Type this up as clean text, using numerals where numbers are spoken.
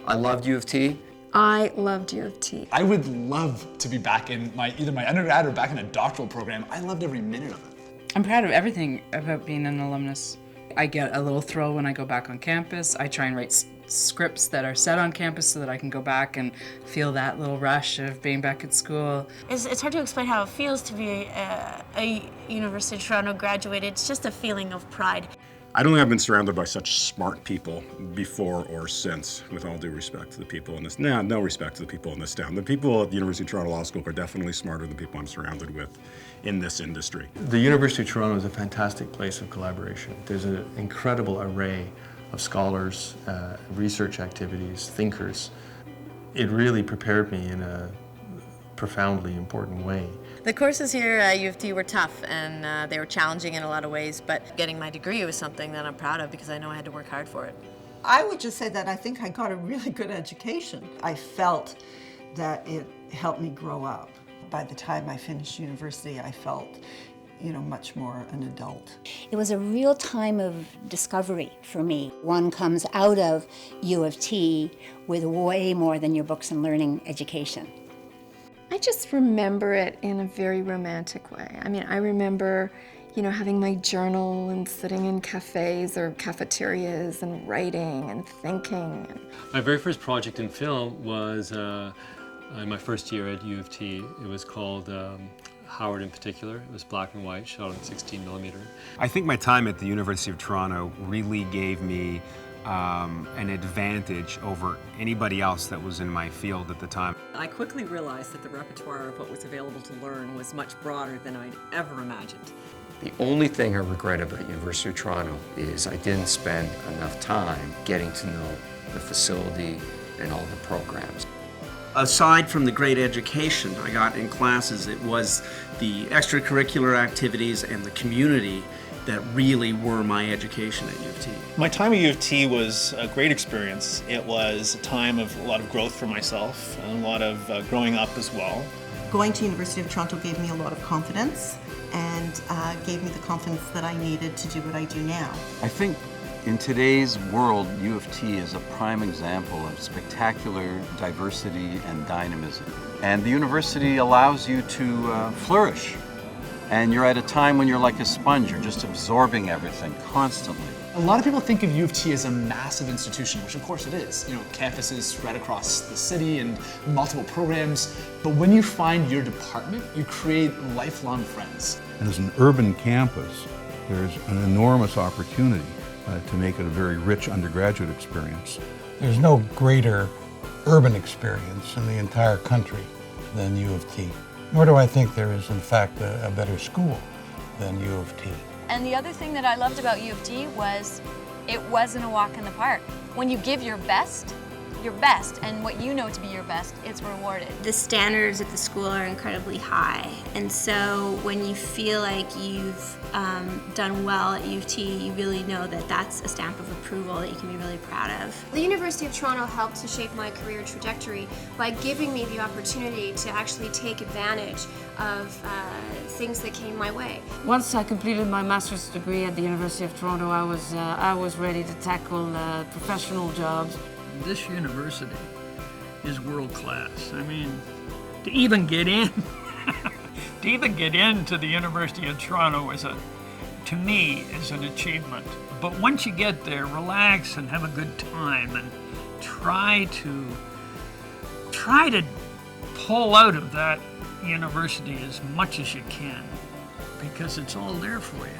I loved U of T. I loved U of T. I would love to be back in either my undergrad or back in a doctoral program. I loved every minute of it. I'm proud of everything about being an alumnus. I get a little thrill when I go back on campus. I try and write scripts that are set on campus so that I can go back and feel that little rush of being back at school. It's hard to explain how it feels to be a University of Toronto graduate. It's just a feeling of pride. I don't think I've been surrounded by such smart people before or since, with all due respect to the people in this, no respect to the people in this town. The people at the University of Toronto Law School are definitely smarter than people I'm surrounded with in this industry. The University of Toronto is a fantastic place of collaboration. There's an incredible array of scholars, research activities, thinkers. It really prepared me in a profoundly important way. The courses here at U of T were tough and they were challenging in a lot of ways, but getting my degree was something that I'm proud of because I know I had to work hard for it. I would just say that I think I got a really good education. I felt that it helped me grow up. By the time I finished university, I felt, much more an adult. It was a real time of discovery for me. One comes out of U of T with way more than your books and learning education. I just remember it in a very romantic way. I mean, I remember, having my journal and sitting in cafes or cafeterias and writing and thinking. My very first project in film was in my first year at U of T. It was called Howard in particular. It was black and white, shot on 16mm. I think my time at the University of Toronto really gave me an advantage over anybody else that was in my field at the time. I quickly realized that the repertoire of what was available to learn was much broader than I'd ever imagined. The only thing I regret about University of Toronto is I didn't spend enough time getting to know the facility and all the programs. Aside from the great education I got in classes, it was the extracurricular activities and the community that really were my education at U of T. My time at U of T was a great experience. It was a time of a lot of growth for myself and a lot of growing up as well. Going to University of Toronto gave me a lot of confidence and gave me the confidence that I needed to do what I do now. I think in today's world, U of T is a prime example of spectacular diversity and dynamism. And the university allows you to flourish. And you're at a time when you're like a sponge, you're just absorbing everything constantly. A lot of people think of U of T as a massive institution, which of course it is. Campuses spread across the city and multiple programs. But when you find your department, you create lifelong friends. As an urban campus, there's an enormous opportunity to make it a very rich undergraduate experience. There's no greater urban experience in the entire country than U of T. Nor do I think there is, in fact, a better school than U of T. And the other thing that I loved about U of T was it wasn't a walk in the park. When you give your best, and what you know to be your best, it's rewarded. The standards at the school are incredibly high, and so when you feel like you've done well at U of T, you really know that that's a stamp of approval that you can be really proud of. The University of Toronto helped to shape my career trajectory by giving me the opportunity to actually take advantage of things that came my way. Once I completed my master's degree at the University of Toronto, I was ready to tackle professional jobs. This university is world class. I mean, to even get in, to the University of Toronto to me, is an achievement. But once you get there, relax and have a good time and try to pull out of that university as much as you can, because it's all there for you.